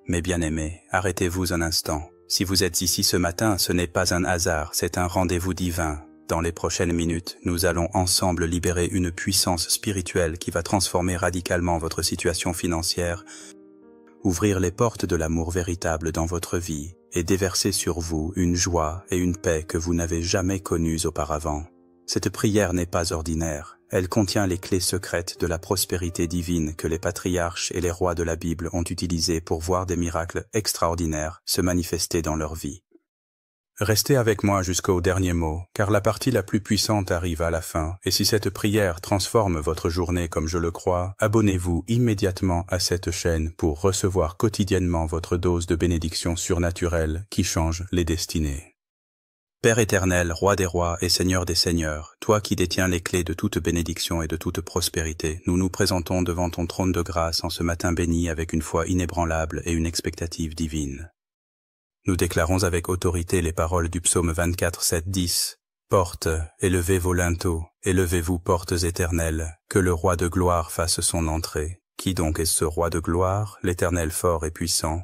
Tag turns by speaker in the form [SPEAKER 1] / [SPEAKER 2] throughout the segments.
[SPEAKER 1] Mes bien-aimés, arrêtez-vous un instant. Si vous êtes ici ce matin, ce n'est pas un hasard, c'est un rendez-vous divin. Dans les prochaines minutes, nous allons ensemble libérer une puissance spirituelle qui va transformer radicalement votre situation financière, ouvrir les portes de l'amour véritable dans votre vie et déverser sur vous une joie et une paix que vous n'avez jamais connues auparavant. Cette prière n'est pas ordinaire, elle contient les clés secrètes de la prospérité divine que les patriarches et les rois de la Bible ont utilisées pour voir des miracles extraordinaires se manifester dans leur vie. Restez avec moi jusqu'au dernier mot, car la partie la plus puissante arrive à la fin, et si cette prière transforme votre journée comme je le crois, abonnez-vous immédiatement à cette chaîne pour recevoir quotidiennement votre dose de bénédiction surnaturelle qui change les destinées. Père éternel, roi des rois et seigneur des seigneurs, toi qui détiens les clés de toute bénédiction et de toute prospérité, nous nous présentons devant ton trône de grâce en ce matin béni avec une foi inébranlable et une expectative divine. Nous déclarons avec autorité les paroles du psaume 24, 7, 10. Portes, élevez vos linteaux, élevez-vous portes éternelles, que le roi de gloire fasse son entrée. Qui donc est ce roi de gloire, l'Éternel fort et puissant?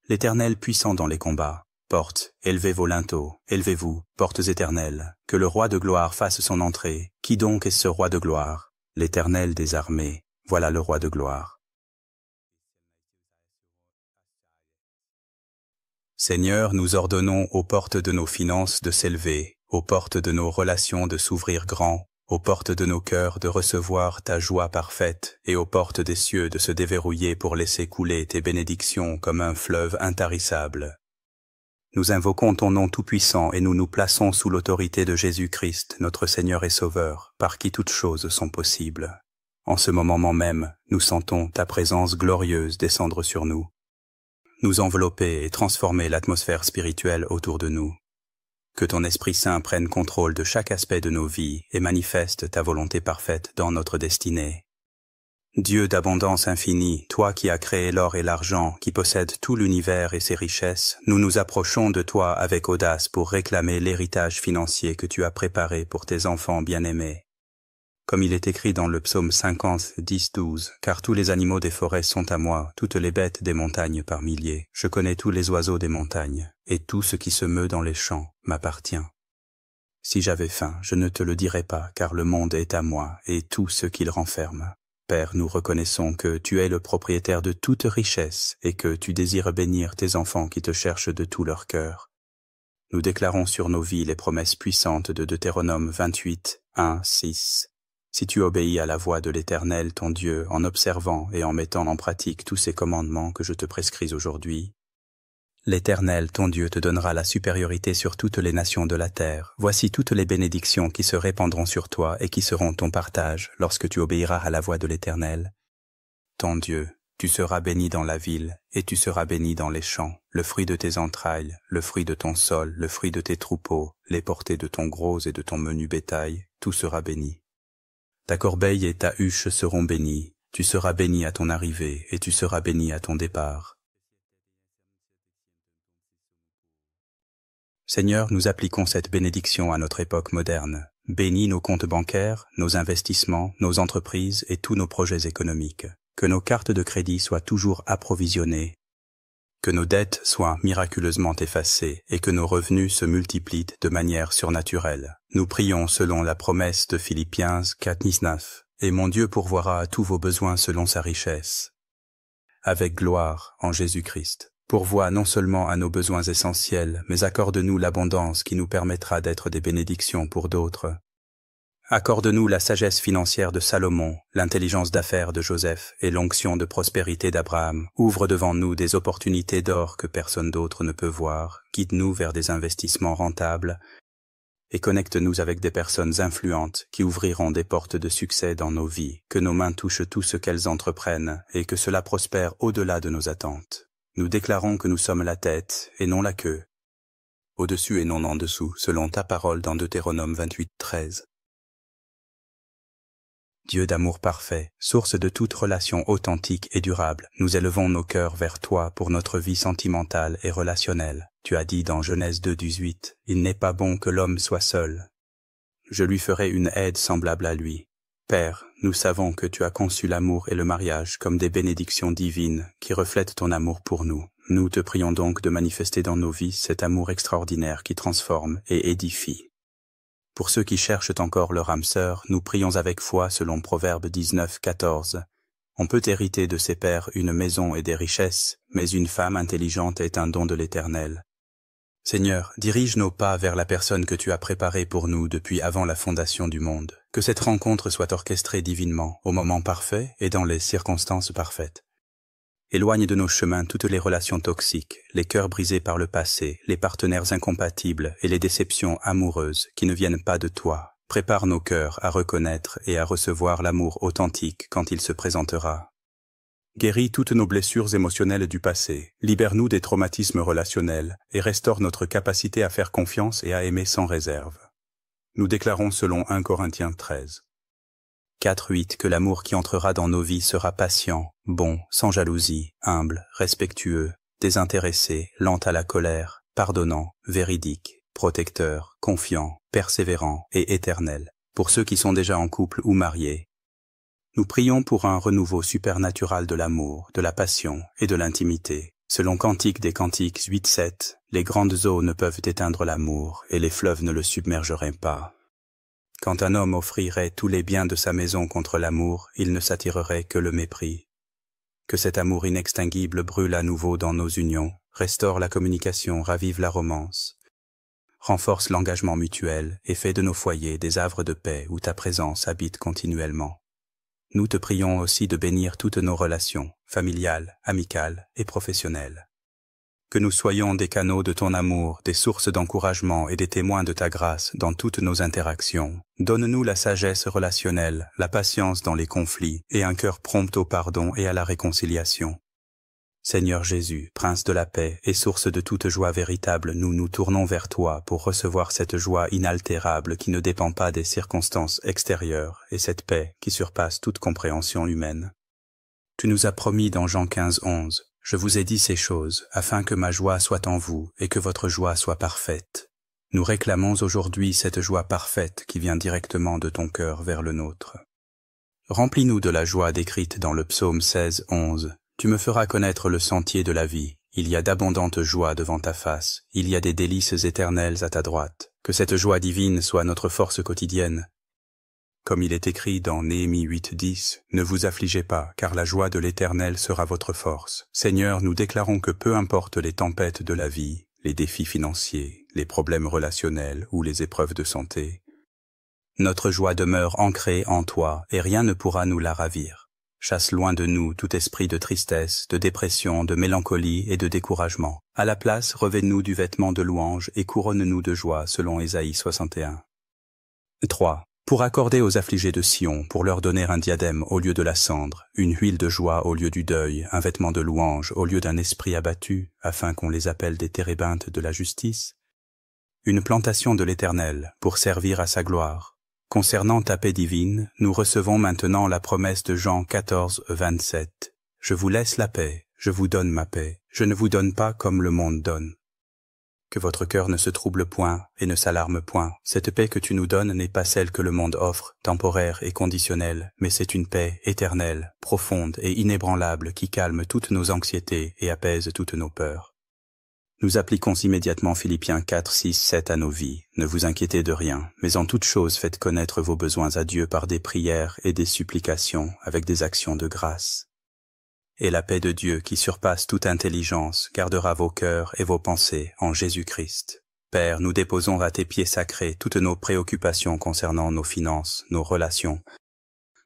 [SPEAKER 1] L'Éternel puissant dans les combats. Portes, élevez vos linteaux, élevez-vous, portes éternelles, que le roi de gloire fasse son entrée. Qui donc est ce roi de gloire? L'Éternel des armées, voilà le roi de gloire. Seigneur, nous ordonnons aux portes de nos finances de s'élever, aux portes de nos relations de s'ouvrir grand, aux portes de nos cœurs de recevoir ta joie parfaite, et aux portes des cieux de se déverrouiller pour laisser couler tes bénédictions comme un fleuve intarissable. Nous invoquons ton nom tout-puissant et nous nous plaçons sous l'autorité de Jésus-Christ, notre Seigneur et Sauveur, par qui toutes choses sont possibles. En ce moment même, nous sentons ta présence glorieuse descendre sur nous, nous envelopper et transformer l'atmosphère spirituelle autour de nous. Que ton Esprit Saint prenne contrôle de chaque aspect de nos vies et manifeste ta volonté parfaite dans notre destinée. Dieu d'abondance infinie, toi qui as créé l'or et l'argent, qui possèdes tout l'univers et ses richesses, nous nous approchons de toi avec audace pour réclamer l'héritage financier que tu as préparé pour tes enfants bien-aimés. Comme il est écrit dans le psaume 50, 10, 12, « Car tous les animaux des forêts sont à moi, toutes les bêtes des montagnes par milliers. Je connais tous les oiseaux des montagnes, et tout ce qui se meut dans les champs m'appartient. Si j'avais faim, je ne te le dirais pas, car le monde est à moi, et tout ce qu'il renferme. Père, nous reconnaissons que tu es le propriétaire de toute richesse et que tu désires bénir tes enfants qui te cherchent de tout leur cœur. Nous déclarons sur nos vies les promesses puissantes de Deutéronome 28, 1, 6. Si tu obéis à la voix de l'Éternel, ton Dieu, en observant et en mettant en pratique tous ces commandements que je te prescris aujourd'hui, l'Éternel, ton Dieu, te donnera la supériorité sur toutes les nations de la terre. Voici toutes les bénédictions qui se répandront sur toi et qui seront ton partage lorsque tu obéiras à la voix de l'Éternel. Ton Dieu, tu seras béni dans la ville et tu seras béni dans les champs. Le fruit de tes entrailles, le fruit de ton sol, le fruit de tes troupeaux, les portées de ton gros et de ton menu bétail, tout sera béni. Ta corbeille et ta huche seront bénies. Tu seras béni à ton arrivée et tu seras béni à ton départ. Seigneur, nous appliquons cette bénédiction à notre époque moderne. Bénis nos comptes bancaires, nos investissements, nos entreprises et tous nos projets économiques. Que nos cartes de crédit soient toujours approvisionnées. Que nos dettes soient miraculeusement effacées et que nos revenus se multiplient de manière surnaturelle. Nous prions selon la promesse de Philippiens 4:19. Et mon Dieu pourvoira à tous vos besoins selon sa richesse. Avec gloire en Jésus-Christ. Pourvois non seulement à nos besoins essentiels, mais accorde-nous l'abondance qui nous permettra d'être des bénédictions pour d'autres. Accorde-nous la sagesse financière de Salomon, l'intelligence d'affaires de Joseph et l'onction de prospérité d'Abraham. Ouvre devant nous des opportunités d'or que personne d'autre ne peut voir. Guide-nous vers des investissements rentables et connecte-nous avec des personnes influentes qui ouvriront des portes de succès dans nos vies. Que nos mains touchent tout ce qu'elles entreprennent et que cela prospère au-delà de nos attentes. Nous déclarons que nous sommes la tête et non la queue, au-dessus et non en dessous, selon ta parole dans Deutéronome 28, 13. Dieu d'amour parfait, source de toute relation authentique et durable, nous élevons nos cœurs vers toi pour notre vie sentimentale et relationnelle. Tu as dit dans Genèse 2:18, « Il n'est pas bon que l'homme soit seul. Je lui ferai une aide semblable à lui. » Père, nous savons que tu as conçu l'amour et le mariage comme des bénédictions divines qui reflètent ton amour pour nous. Nous te prions donc de manifester dans nos vies cet amour extraordinaire qui transforme et édifie. Pour ceux qui cherchent encore leur âme sœur, nous prions avec foi selon Proverbe 19, 14. On peut hériter de ses pères une maison et des richesses, mais une femme intelligente est un don de l'Éternel. Seigneur, dirige nos pas vers la personne que tu as préparée pour nous depuis avant la fondation du monde. Que cette rencontre soit orchestrée divinement, au moment parfait et dans les circonstances parfaites. Éloigne de nos chemins toutes les relations toxiques, les cœurs brisés par le passé, les partenaires incompatibles et les déceptions amoureuses qui ne viennent pas de toi. Prépare nos cœurs à reconnaître et à recevoir l'amour authentique quand il se présentera. Guéris toutes nos blessures émotionnelles du passé, libère-nous des traumatismes relationnels et restaure notre capacité à faire confiance et à aimer sans réserve. Nous déclarons selon 1 Corinthiens 13. 4-8 que l'amour qui entrera dans nos vies sera patient, bon, sans jalousie, humble, respectueux, désintéressé, lent à la colère, pardonnant, véridique, protecteur, confiant, persévérant et éternel, pour ceux qui sont déjà en couple ou mariés. Nous prions pour un renouveau supernatural de l'amour, de la passion et de l'intimité. Selon Cantique des Cantiques 8-7, les grandes eaux ne peuvent éteindre l'amour et les fleuves ne le submergeraient pas. Quand un homme offrirait tous les biens de sa maison contre l'amour, il ne s'attirerait que le mépris. Que cet amour inextinguible brûle à nouveau dans nos unions, restaure la communication, ravive la romance, renforce l'engagement mutuel et fait de nos foyers des havres de paix où ta présence habite continuellement. Nous te prions aussi de bénir toutes nos relations, familiales, amicales et professionnelles. Que nous soyons des canaux de ton amour, des sources d'encouragement et des témoins de ta grâce dans toutes nos interactions. Donne-nous la sagesse relationnelle, la patience dans les conflits et un cœur prompt au pardon et à la réconciliation. Seigneur Jésus, Prince de la paix et source de toute joie véritable, nous nous tournons vers toi pour recevoir cette joie inaltérable qui ne dépend pas des circonstances extérieures et cette paix qui surpasse toute compréhension humaine. Tu nous as promis dans Jean 15:11, « Je vous ai dit ces choses, afin que ma joie soit en vous et que votre joie soit parfaite. » Nous réclamons aujourd'hui cette joie parfaite qui vient directement de ton cœur vers le nôtre. Remplis-nous de la joie décrite dans le psaume 16:11. Tu me feras connaître le sentier de la vie. Il y a d'abondantes joies devant ta face. Il y a des délices éternelles à ta droite. Que cette joie divine soit notre force quotidienne. Comme il est écrit dans Néhémie 8:10, « Ne vous affligez pas, car la joie de l'Éternel sera votre force. » Seigneur, nous déclarons que peu importe les tempêtes de la vie, les défis financiers, les problèmes relationnels ou les épreuves de santé, notre joie demeure ancrée en toi et rien ne pourra nous la ravir. Chasse loin de nous tout esprit de tristesse, de dépression, de mélancolie et de découragement. À la place, revêt-nous du vêtement de louange et couronne-nous de joie, selon Ésaïe 61. 3. Pour accorder aux affligés de Sion, pour leur donner un diadème au lieu de la cendre, une huile de joie au lieu du deuil, un vêtement de louange au lieu d'un esprit abattu, afin qu'on les appelle des térébinthes de la justice. Une plantation de l'Éternel, pour servir à sa gloire. Concernant ta paix divine, nous recevons maintenant la promesse de Jean 14:27. « Je vous laisse la paix, je vous donne ma paix, je ne vous donne pas comme le monde donne. » Que votre cœur ne se trouble point et ne s'alarme point. Cette paix que tu nous donnes n'est pas celle que le monde offre, temporaire et conditionnelle, mais c'est une paix éternelle, profonde et inébranlable qui calme toutes nos anxiétés et apaise toutes nos peurs. Nous appliquons immédiatement Philippiens 4:6-7 à nos vies. Ne vous inquiétez de rien, mais en toute chose faites connaître vos besoins à Dieu par des prières et des supplications avec des actions de grâce. Et la paix de Dieu qui surpasse toute intelligence gardera vos cœurs et vos pensées en Jésus-Christ. Père, nous déposons à tes pieds sacrés toutes nos préoccupations concernant nos finances, nos relations,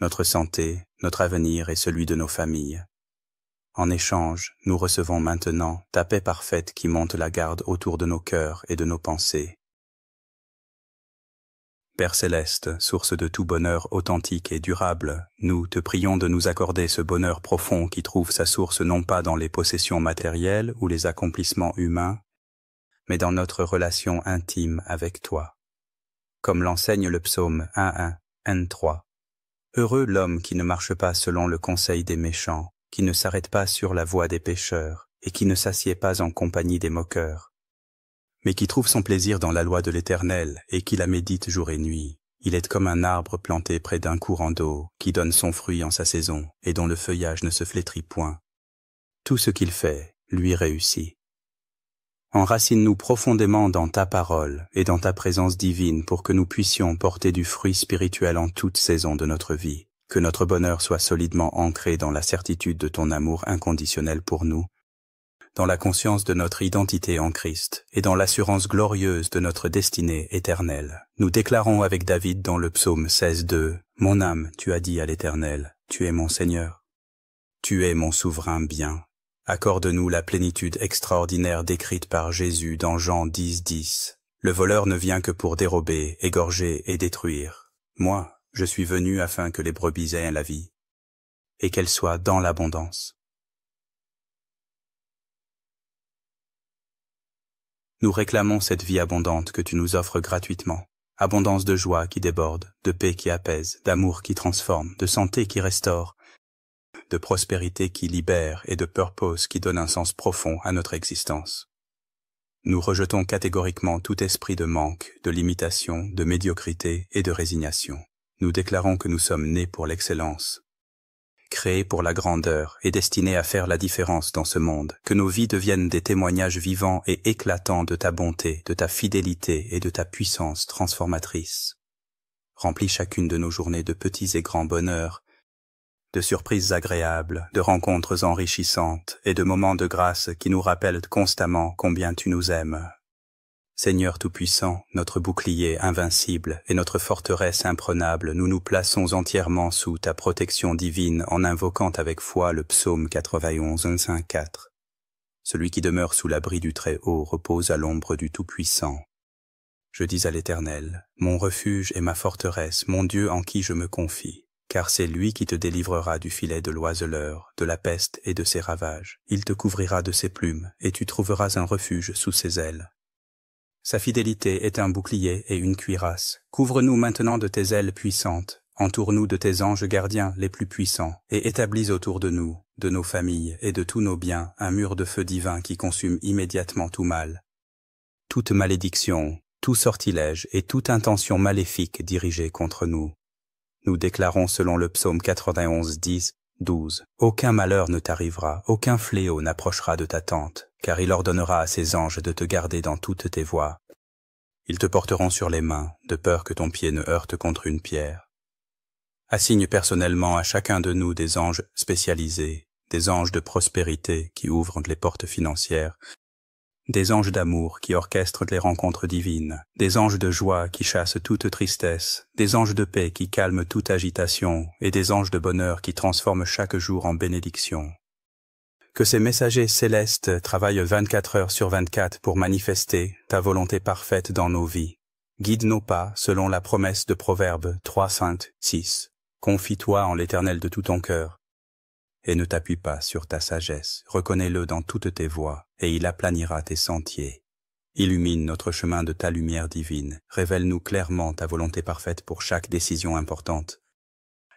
[SPEAKER 1] notre santé, notre avenir et celui de nos familles. En échange, nous recevons maintenant ta paix parfaite qui monte la garde autour de nos cœurs et de nos pensées. Père céleste, source de tout bonheur authentique et durable, nous te prions de nous accorder ce bonheur profond qui trouve sa source non pas dans les possessions matérielles ou les accomplissements humains, mais dans notre relation intime avec toi. Comme l'enseigne le psaume 1:1, N3. Heureux l'homme qui ne marche pas selon le conseil des méchants, qui ne s'arrête pas sur la voie des pécheurs, et qui ne s'assied pas en compagnie des moqueurs, mais qui trouve son plaisir dans la loi de l'Éternel, et qui la médite jour et nuit. Il est comme un arbre planté près d'un courant d'eau, qui donne son fruit en sa saison, et dont le feuillage ne se flétrit point. Tout ce qu'il fait, lui réussit. Enracine-nous profondément dans ta parole et dans ta présence divine pour que nous puissions porter du fruit spirituel en toute saison de notre vie. Que notre bonheur soit solidement ancré dans la certitude de ton amour inconditionnel pour nous, dans la conscience de notre identité en Christ et dans l'assurance glorieuse de notre destinée éternelle. Nous déclarons avec David dans le psaume 16:2, « Mon âme, tu as dit à l'Éternel, tu es mon Seigneur. Tu es mon souverain bien. Accorde-nous la plénitude extraordinaire décrite par Jésus dans Jean 10:10. Le voleur ne vient que pour dérober, égorger et détruire. Moi, je suis venu afin que les brebis aient la vie, et qu'elle soit dans l'abondance. » Nous réclamons cette vie abondante que tu nous offres gratuitement. Abondance de joie qui déborde, de paix qui apaise, d'amour qui transforme, de santé qui restaure, de prospérité qui libère et de purpose qui donne un sens profond à notre existence. Nous rejetons catégoriquement tout esprit de manque, de limitation, de médiocrité et de résignation. Nous déclarons que nous sommes nés pour l'excellence, créés pour la grandeur et destinés à faire la différence dans ce monde, que nos vies deviennent des témoignages vivants et éclatants de ta bonté, de ta fidélité et de ta puissance transformatrice. Remplis chacune de nos journées de petits et grands bonheurs, de surprises agréables, de rencontres enrichissantes et de moments de grâce qui nous rappellent constamment combien tu nous aimes. Seigneur Tout-Puissant, notre bouclier invincible et notre forteresse imprenable, nous nous plaçons entièrement sous ta protection divine en invoquant avec foi le psaume 91, 5-4. Celui qui demeure sous l'abri du Très-Haut repose à l'ombre du Tout-Puissant. Je dis à l'Éternel, mon refuge et ma forteresse, mon Dieu en qui je me confie. Car c'est lui qui te délivrera du filet de l'oiseleur, de la peste et de ses ravages. Il te couvrira de ses plumes, et tu trouveras un refuge sous ses ailes. Sa fidélité est un bouclier et une cuirasse. Couvre-nous maintenant de tes ailes puissantes, entoure-nous de tes anges gardiens les plus puissants, et établis autour de nous, de nos familles et de tous nos biens, un mur de feu divin qui consume immédiatement tout mal. Toute malédiction, tout sortilège et toute intention maléfique dirigée contre nous. Nous déclarons selon le psaume 91, 10, 12. Aucun malheur ne t'arrivera, aucun fléau n'approchera de ta tente, car il ordonnera à ses anges de te garder dans toutes tes voies. Ils te porteront sur les mains, de peur que ton pied ne heurte contre une pierre. Assigne personnellement à chacun de nous des anges spécialisés, des anges de prospérité qui ouvrent les portes financières, des anges d'amour qui orchestrent les rencontres divines, des anges de joie qui chassent toute tristesse, des anges de paix qui calment toute agitation et des anges de bonheur qui transforment chaque jour en bénédiction. Que ces messagers célestes travaillent 24 heures sur 24 pour manifester ta volonté parfaite dans nos vies. Guide nos pas selon la promesse de Proverbes 3, 5, 6. Confie-toi en l'Éternel de tout ton cœur et ne t'appuie pas sur ta sagesse. Reconnais-le dans toutes tes voies, et il aplanira tes sentiers. Illumine notre chemin de ta lumière divine. Révèle-nous clairement ta volonté parfaite pour chaque décision importante.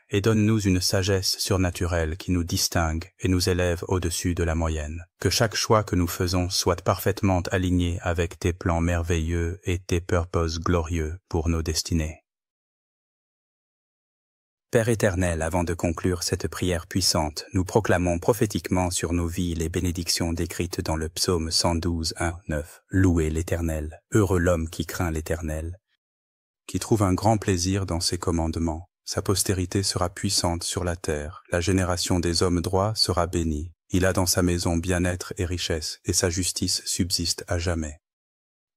[SPEAKER 1] Et donne-nous une sagesse surnaturelle qui nous distingue et nous élève au-dessus de la moyenne. Que chaque choix que nous faisons soit parfaitement aligné avec tes plans merveilleux et tes purposes glorieux pour nos destinées. Père éternel, avant de conclure cette prière puissante, nous proclamons prophétiquement sur nos vies les bénédictions décrites dans le psaume 112, 1, 9. Louez l'Éternel, heureux l'homme qui craint l'Éternel, qui trouve un grand plaisir dans ses commandements. Sa postérité sera puissante sur la terre, la génération des hommes droits sera bénie. Il a dans sa maison bien-être et richesse, et sa justice subsiste à jamais.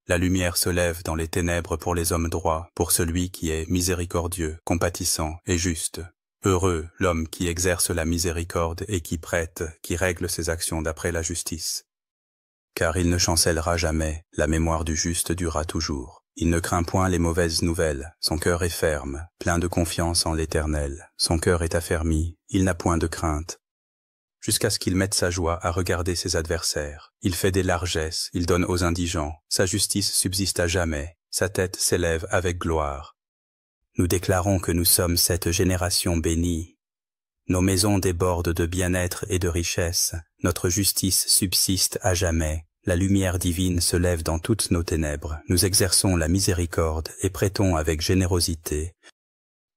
[SPEAKER 1] La lumière se lève dans les ténèbres pour les hommes droits, pour celui qui est miséricordieux, compatissant et juste. Heureux l'homme qui exerce la miséricorde et qui prête, qui règle ses actions d'après la justice. Car il ne chancellera jamais, la mémoire du juste durera toujours. Il ne craint point les mauvaises nouvelles, son cœur est ferme, plein de confiance en l'Éternel. Son cœur est affermi, il n'a point de crainte. Jusqu'à ce qu'il mette sa joie à regarder ses adversaires. Il fait des largesses, il donne aux indigents, sa justice subsiste à jamais, sa tête s'élève avec gloire. Nous déclarons que nous sommes cette génération bénie. Nos maisons débordent de bien-être et de richesse, notre justice subsiste à jamais, La lumière divine se lève dans toutes nos ténèbres. Nous exerçons la miséricorde et prêtons avec générosité.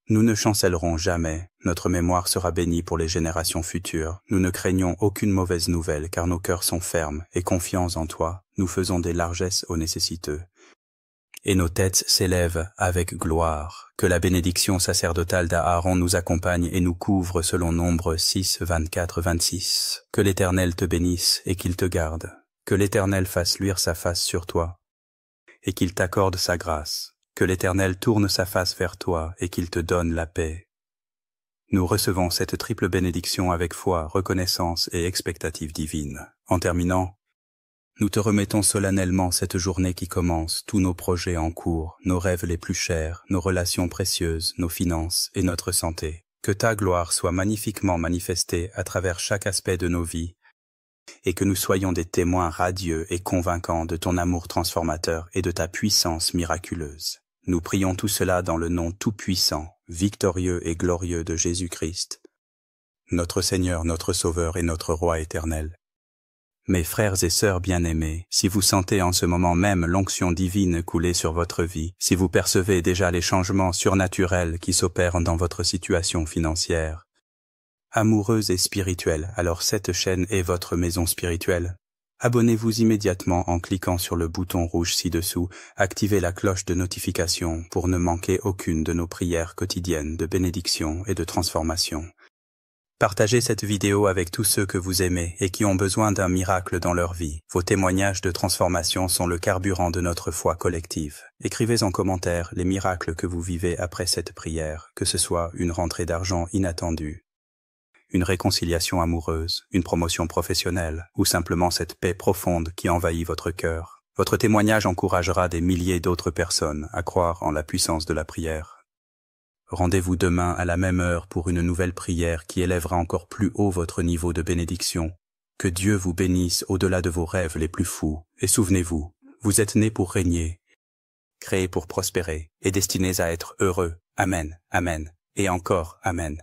[SPEAKER 1] Nous ne chancellerons jamais. Notre mémoire sera bénie pour les générations futures. Nous ne craignons aucune mauvaise nouvelle car nos cœurs sont fermes et confiants en toi. Nous faisons des largesses aux nécessiteux. Et nos têtes s'élèvent avec gloire. Que la bénédiction sacerdotale d'Aaron nous accompagne et nous couvre selon Nombre 6, 24, 26. Que l'Éternel te bénisse et qu'il te garde. Que l'Éternel fasse luire sa face sur toi et qu'il t'accorde sa grâce. Que l'Éternel tourne sa face vers toi et qu'il te donne la paix. Nous recevons cette triple bénédiction avec foi, reconnaissance et expectative divine. En terminant, nous te remettons solennellement cette journée qui commence, tous nos projets en cours, nos rêves les plus chers, nos relations précieuses, nos finances et notre santé. Que ta gloire soit magnifiquement manifestée à travers chaque aspect de nos vies et que nous soyons des témoins radieux et convaincants de ton amour transformateur et de ta puissance miraculeuse. Nous prions tout cela dans le nom tout-puissant, victorieux et glorieux de Jésus-Christ, notre Seigneur, notre Sauveur et notre Roi éternel. Mes frères et sœurs bien-aimés, si vous sentez en ce moment même l'onction divine couler sur votre vie, si vous percevez déjà les changements surnaturels qui s'opèrent dans votre situation financière, amoureuse et spirituelle, alors cette chaîne est votre maison spirituelle. Abonnez-vous immédiatement en cliquant sur le bouton rouge ci-dessous, activez la cloche de notification pour ne manquer aucune de nos prières quotidiennes de bénédiction et de transformation. Partagez cette vidéo avec tous ceux que vous aimez et qui ont besoin d'un miracle dans leur vie. Vos témoignages de transformation sont le carburant de notre foi collective. Écrivez en commentaire les miracles que vous vivez après cette prière, que ce soit une rentrée d'argent inattendue, une réconciliation amoureuse, une promotion professionnelle ou simplement cette paix profonde qui envahit votre cœur. Votre témoignage encouragera des milliers d'autres personnes à croire en la puissance de la prière. Rendez-vous demain à la même heure pour une nouvelle prière qui élèvera encore plus haut votre niveau de bénédiction. Que Dieu vous bénisse au-delà de vos rêves les plus fous. Et souvenez-vous, vous êtes nés pour régner, créés pour prospérer et destinés à être heureux. Amen, amen et encore amen.